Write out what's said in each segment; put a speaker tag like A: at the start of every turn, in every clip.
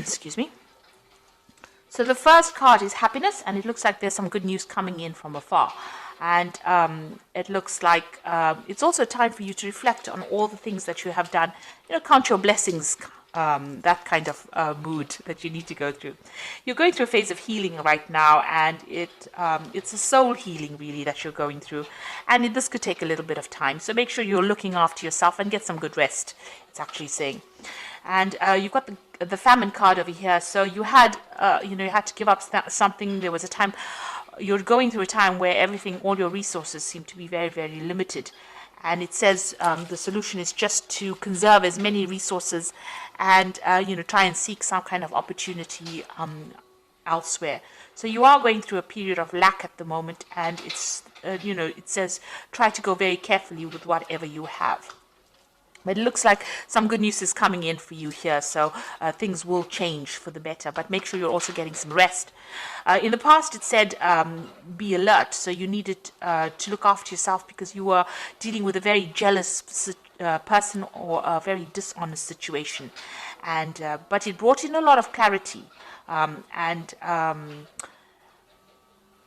A: Excuse me. So the first card is happiness, and it looks like there's some good news coming in from afar. And it looks like it's also time for you to reflect on all the things that you have done. Count your blessings, that kind of mood that you need to go through. You're going through a phase of healing right now, and it's a soul healing really that you're going through. And this could take a little bit of time. So make sure you're looking after yourself and get some good rest, it's actually saying. And you've got the famine card over here. So you had, you had to give up something. There was a time, you're going through a time where all your resources seem to be very, very limited. And it says the solution is just to conserve as many resources and, try and seek some kind of opportunity elsewhere. So you are going through a period of lack at the moment. And it's, it says try to go very carefully with whatever you have. But it looks like some good news is coming in for you here, so things will change for the better. But make sure you're also getting some rest. In the past, it said be alert, so you needed to look after yourself because you were dealing with a very jealous person or a very dishonest situation. And but it brought in a lot of clarity, and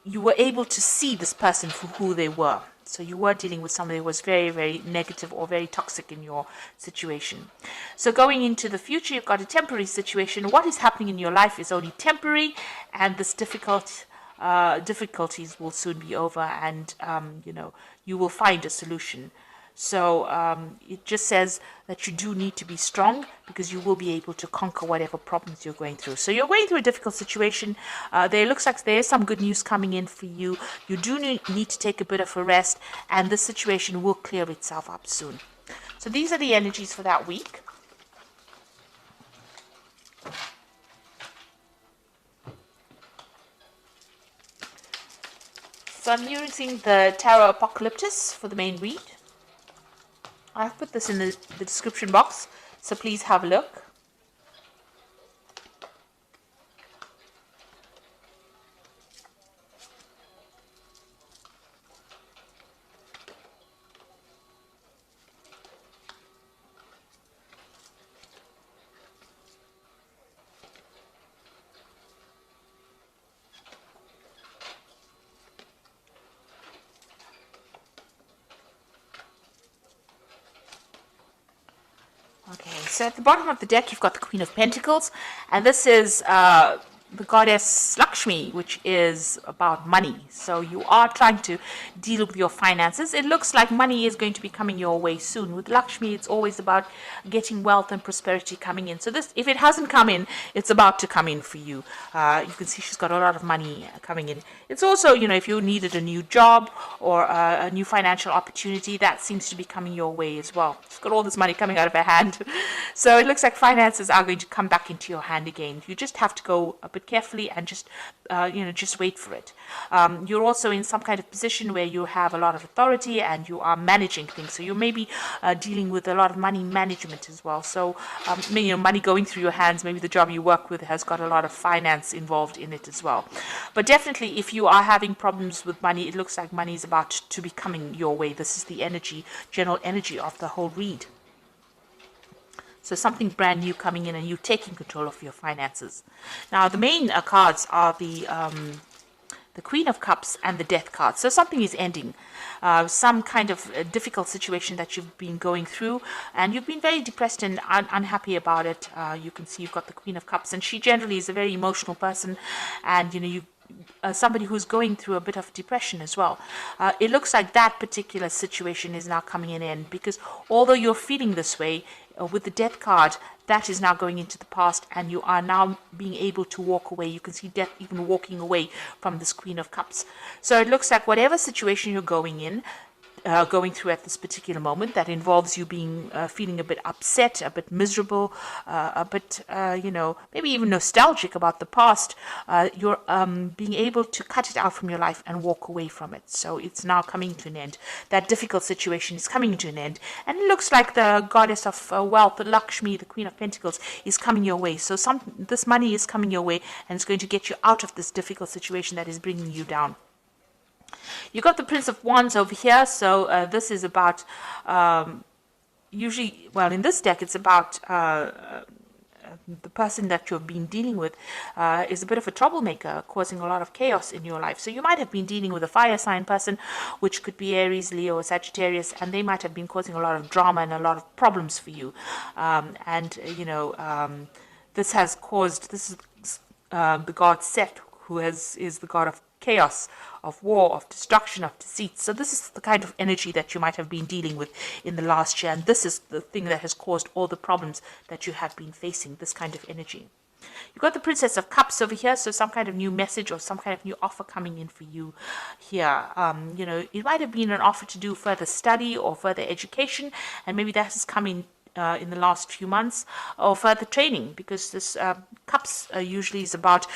A: you were able to see this person for who they were. So you were dealing with somebody who was very, very negative or very toxic in your situation. So going into the future, you've got a temporary situation. What is happening in your life is only temporary, and this difficulties will soon be over, and you will find a solution. So it just says that you do need to be strong because you will be able to conquer whatever problems you're going through. So you're going through a difficult situation. There looks like there is some good news coming in for you. You do need to take a bit of a rest, and the situation will clear itself up soon. So these are the energies for that week. So I'm using the Tarot Apocalyptus for the main read. I've put this in the description box, so please have a look. Okay, so at the bottom of the deck, you've got the Queen of Pentacles, and this is the goddess Lakshmi, which is about money. So you are trying to deal with your finances. It looks like money is going to be coming your way soon. With Lakshmi, it's always about getting wealth and prosperity coming in. So this, if it hasn't come in, it's about to come in for you. You can see she's got a lot of money coming in. It's also, if you needed a new job or a new financial opportunity, that seems to be coming your way as well. She's got all this money coming out of her hand. So it looks like finances are going to come back into your hand again. You just have to go a bit carefully and just wait for it. You're also in some kind of position where you have a lot of authority and you are managing things. So you may be dealing with a lot of money management as well. So money going through your hands. Maybe the job you work with has got a lot of finance involved in it as well. But definitely, if you are having problems with money, it looks like money is about to be coming your way. This is the general energy of the whole read. So something brand new coming in and you taking control of your finances. Now, the main cards are the Queen of Cups and the Death card. So something is ending. Some kind of difficult situation that you've been going through, and you've been very depressed and unhappy about it. You can see you've got the Queen of Cups, and she generally is a very emotional person, and somebody who's going through a bit of depression as well. It looks like that particular situation is now coming in end, because although you're feeling this way, with the Death card, that is now going into the past, and you are now being able to walk away. You can see Death even walking away from this Queen of Cups. So it looks like whatever situation you're going through at this particular moment, that involves you being feeling a bit upset, a bit miserable, a bit maybe even nostalgic about the past, you're being able to cut it out from your life and walk away from it. So it's now coming to an end. That difficult situation is coming to an end, and it looks like the goddess of wealth, Lakshmi, the Queen of Pentacles, is coming your way. So this money is coming your way, and it's going to get you out of this difficult situation that is bringing you down. You got the Prince of Wands over here, so this is about, in this deck, it's about the person that you've been dealing with is a bit of a troublemaker, causing a lot of chaos in your life. So you might have been dealing with a fire sign person, which could be Aries, Leo, or Sagittarius, and they might have been causing a lot of drama and a lot of problems for you. This has caused, this is the god Set, who is the god of chaos, of war, of destruction, of deceit. So this is the kind of energy that you might have been dealing with in the last year, and this is the thing that has caused all the problems that you have been facing, this kind of energy. You've got the Princess of Cups over here, so some kind of new message or some kind of new offer coming in for you here. It might have been an offer to do further study or further education, and maybe that has come in the last few months, or further training, because this cups usually is about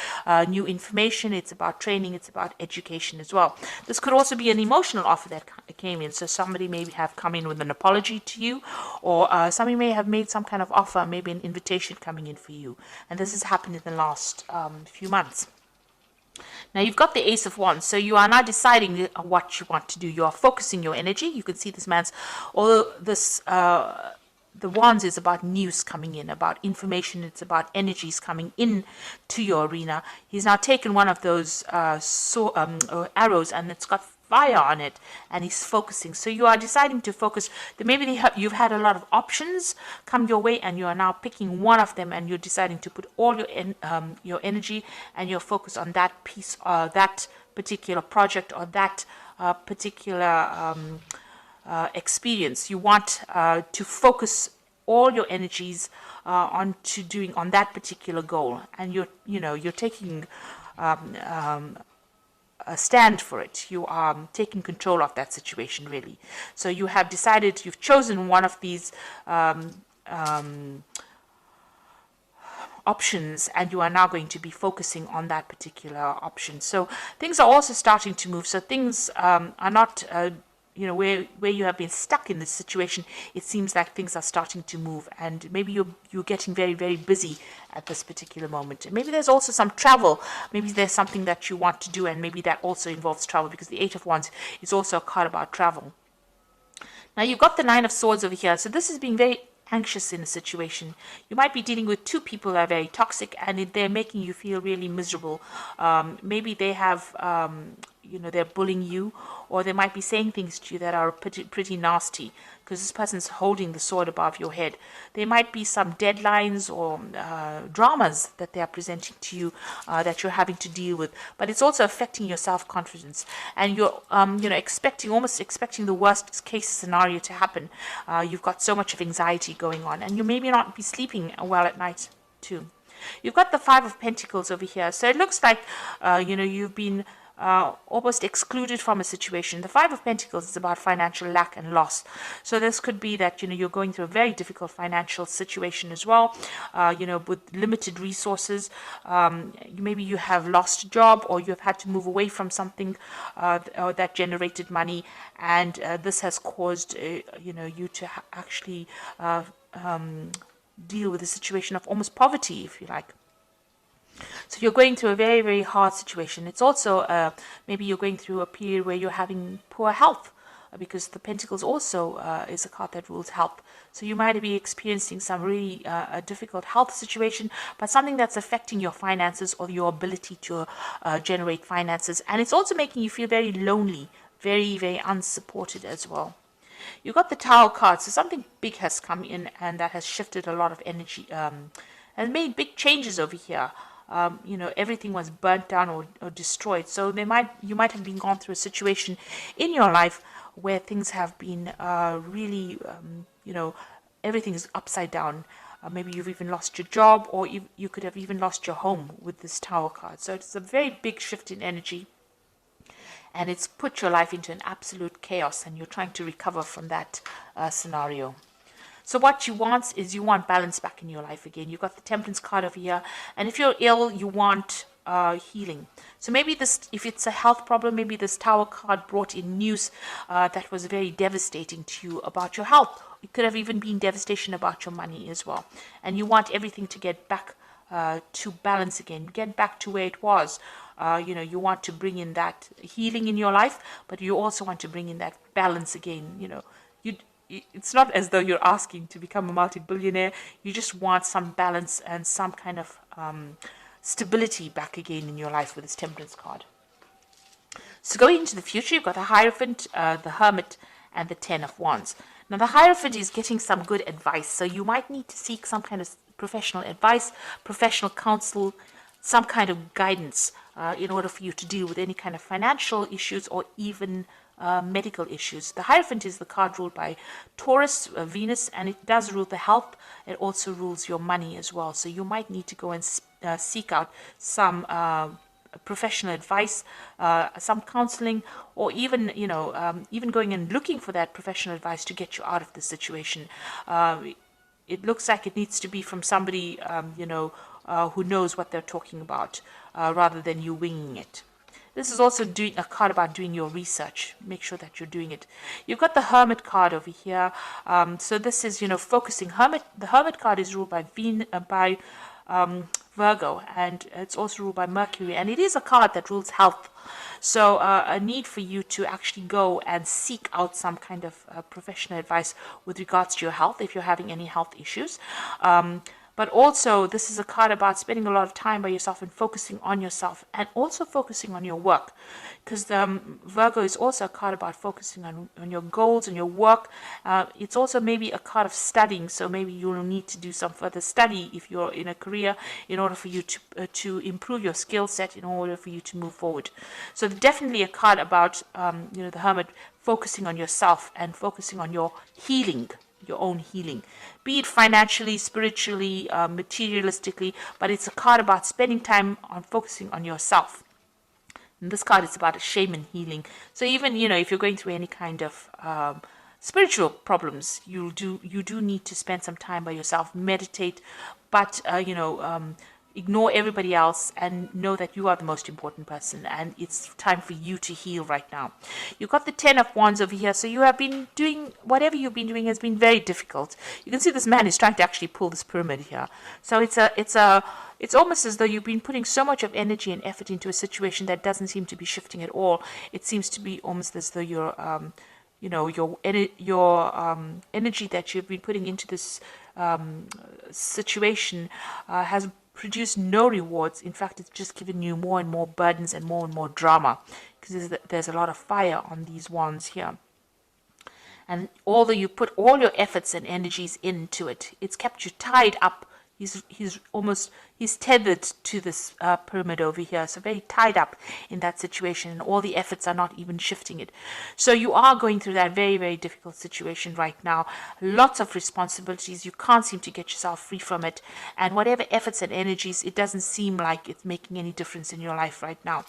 A: new information, it's about training, it's about education as well. This could also be an emotional offer that came in, so somebody may have come in with an apology to you, or somebody may have made some kind of offer, maybe an invitation coming in for you, and this has happened in the last few months. Now you've got the Ace of Wands, so you are now deciding what you want to do. You are focusing your energy. You can see this man's, although this the Wands is about news coming in, about information, it's about energies coming in to your arena. He's now taken one of those arrows, and it's got fire on it, and he's focusing. So you are deciding to focus. Maybe you've had a lot of options come your way, and you are now picking one of them, and you're deciding to put all your energy and your focus on that piece, that particular project, or that particular experience. You want to focus all your energies on that particular goal, and you're taking a stand for it. You are taking control of that situation, really. So you have decided, you've chosen one of these options, and you are now going to be focusing on that particular option. So things are also starting to move. So things are not where you have been stuck in this situation. It seems like things are starting to move, and maybe you're getting very, very busy at this particular moment. And maybe there's also some travel. Maybe there's something that you want to do, and maybe that also involves travel, because the Eight of Wands is also a card about travel. Now you've got the Nine of Swords over here. So this is being very anxious in a situation. You might be dealing with two people that are very toxic, and they're making you feel really miserable. Maybe they have they're bullying you, or they might be saying things to you that are pretty nasty, because this person's holding the sword above your head. There might be some deadlines or dramas that they are presenting to you that you're having to deal with, but it's also affecting your self-confidence, and you're almost expecting the worst case scenario to happen. You've got so much of anxiety going on, and you maybe not be sleeping well at night too. You've got the Five of Pentacles over here, so it looks like you've been almost excluded from a situation. The Five of Pentacles is about financial lack and loss. So this could be that you're going through a very difficult financial situation as well, with limited resources. Maybe you have lost a job, or you have had to move away from something that generated money, and this has caused you to actually deal with a situation of almost poverty, if you like. So you're going through a very, very hard situation. It's also maybe you're going through a period where you're having poor health, because the Pentacles also is a card that rules health. So you might be experiencing some really a difficult health situation, but something that's affecting your finances or your ability to generate finances. And it's also making you feel very lonely, very, very unsupported as well. You've got the Tower card, so something big has come in, and that has shifted a lot of energy and made big changes over here. Everything was burnt down or destroyed. So you might have been gone through a situation in your life where things have been really, everything is upside down. Maybe you've even lost your job, or you could have even lost your home with this Tower card. So it's a very big shift in energy, and it's put your life into an absolute chaos, and you're trying to recover from that scenario. So what you want is balance back in your life again. You've got the Temperance card over here, and if you're ill, you want healing. So maybe if it's a health problem, maybe this Tower card brought in news that was very devastating to you about your health. It could have even been devastation about your money as well. And you want everything to get back to balance again, get back to where it was. You want to bring in that healing in your life, but you also want to bring in that balance again. it's not as though you're asking to become a multi-billionaire. You just want some balance and some kind of stability back again in your life with this Temperance card. So going into the future, you've got the Hierophant, the Hermit, and the Ten of Wands. Now the Hierophant is getting some good advice, so you might need to seek some kind of professional advice, professional counsel, some kind of guidance in order for you to deal with any kind of financial issues or even medical issues. The Hierophant is the card ruled by Taurus, Venus, and it does rule the health. It also rules your money as well. So you might need to go and seek out some professional advice, some counseling, or even even going and looking for that professional advice to get you out of the situation. It looks like it needs to be from somebody who knows what they're talking about, rather than you winging it. This is also doing a card about doing your research. Make sure that you're doing it. You've got the Hermit card over here. So this is, focusing. The Hermit card is ruled by Virgo, and it's also ruled by Mercury, and it is a card that rules health. So a need for you to actually go and seek out some kind of professional advice with regards to your health if you're having any health issues. But also, this is a card about spending a lot of time by yourself and focusing on yourself, and also focusing on your work. Because Virgo is also a card about focusing on your goals and your work. It's also maybe a card of studying, so maybe you'll need to do some further study if you're in a career in order for you to improve your skill set, in order for you to move forward. So definitely a card about, the Hermit focusing on yourself and focusing on your healing. Your own healing, be it financially, spiritually, materialistically, but it's a card about spending time on focusing on yourself. And this card is about a shaman healing. So even if you're going through any kind of spiritual problems, you do need to spend some time by yourself, meditate, but ignore everybody else and know that you are the most important person, and it's time for you to heal right now. You've got the Ten of Wands over here, so you have been doing whatever you've been doing has been very difficult. You can see this man is trying to actually pull this pyramid here. So it's almost as though you've been putting so much of energy and effort into a situation that doesn't seem to be shifting at all. It seems to be almost as though your energy that you've been putting into this situation has produced no rewards. In fact, it's just given you more and more burdens and more drama, because there's a lot of fire on these wands here. And although you put all your efforts and energies into it, it's kept you tied up. He's tethered to this pyramid over here, so very tied up in that situation, and all the efforts are not even shifting it. So you are going through that very, very difficult situation right now. Lots of responsibilities. You can't seem to get yourself free from it, and whatever efforts and energies, it doesn't seem like it's making any difference in your life right now.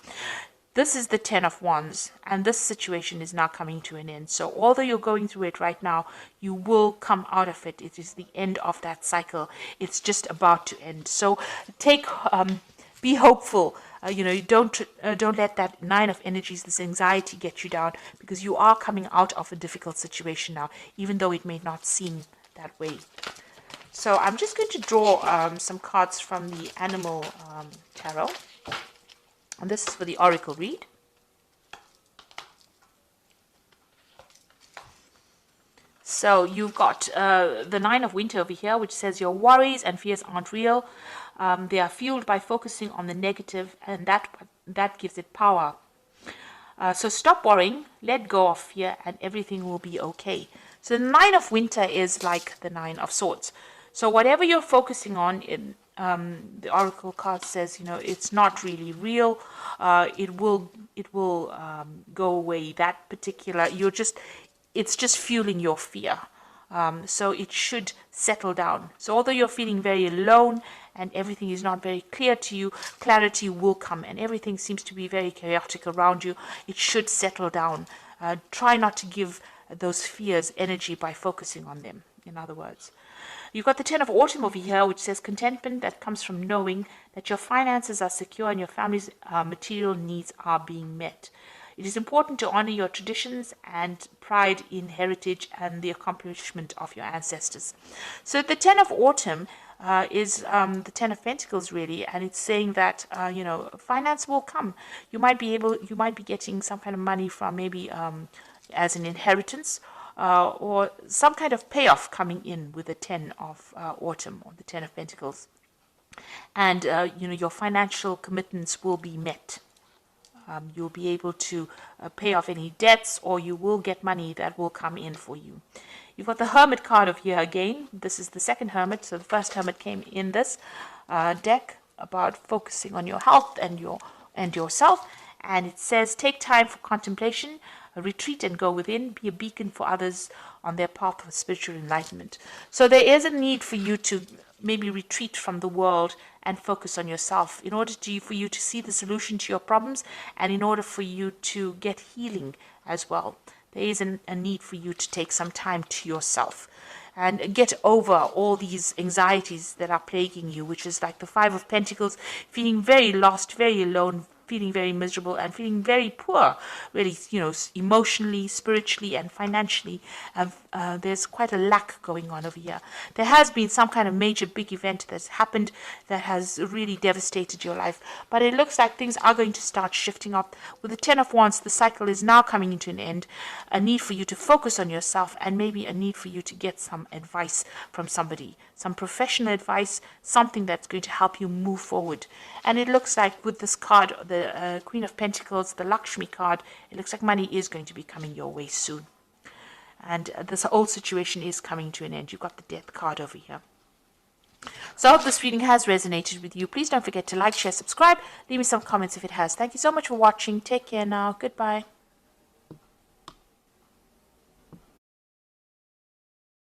A: This is the Ten of Wands, and this situation is now coming to an end. So although you're going through it right now, you will come out of it. It is the end of that cycle. It's just about to end. So be hopeful. Don't let that Nine of Energies, this anxiety, get you down, because you are coming out of a difficult situation now, even though it may not seem that way. So I'm just going to draw some cards from the Animal Tarot. And this is for the Oracle read. So you've got the Nine of Winter over here, which says your worries and fears aren't real. They are fueled by focusing on the negative, and that gives it power. So stop worrying, let go of fear, and everything will be okay. So the Nine of Winter is like the Nine of Swords. So whatever you're focusing on, the Oracle card says, it's not really real. It will go away. That particular, it's just fueling your fear. So it should settle down. So although you're feeling very alone and everything is not very clear to you, clarity will come, and everything seems to be very chaotic around you. It should settle down. Try not to give those fears energy by focusing on them, in other words. You've got the Ten of Autumn over here, which says contentment that comes from knowing that your finances are secure and your family's material needs are being met. It is important to honor your traditions and pride in heritage and the accomplishment of your ancestors. So the Ten of Autumn is the Ten of Pentacles, really, and it's saying that finance will come. You might be getting some kind of money from maybe as an inheritance. or some kind of payoff coming in with the 10 of autumn, or the 10 of Pentacles. And, your financial commitments will be met. You'll be able to pay off any debts, or you will get money that will come in for you. You've got the Hermit card of here again. This is the second Hermit. So the first Hermit came in this deck about focusing on your health and yourself. And it says, take time for contemplation, retreat and go within, be a beacon for others on their path of spiritual enlightenment. So there is a need for you to maybe retreat from the world and focus on yourself in order for you to see the solution to your problems, and in order for you to get healing as well. There is a need for you to take some time to yourself and get over all these anxieties that are plaguing you, which is like the Five of Pentacles, feeling very lost, very alone, feeling very miserable, and feeling very poor, really, emotionally, spiritually, and financially. There's quite a lack going on over here. There has been some kind of major big event that's happened that has really devastated your life, but it looks like things are going to start shifting up. With the 10 of Wands, the cycle is now coming into an end. A need for you to focus on yourself, and maybe a need for you to get some advice from somebody, some professional advice, something that's going to help you move forward. And it looks like with this card, the Queen of Pentacles, the Lakshmi card, it looks like money is going to be coming your way soon. And this whole situation is coming to an end. You've got the Death card over here. So I hope this reading has resonated with you. Please don't forget to like, share, subscribe. Leave me some comments if it has. Thank you so much for watching. Take care now. Goodbye.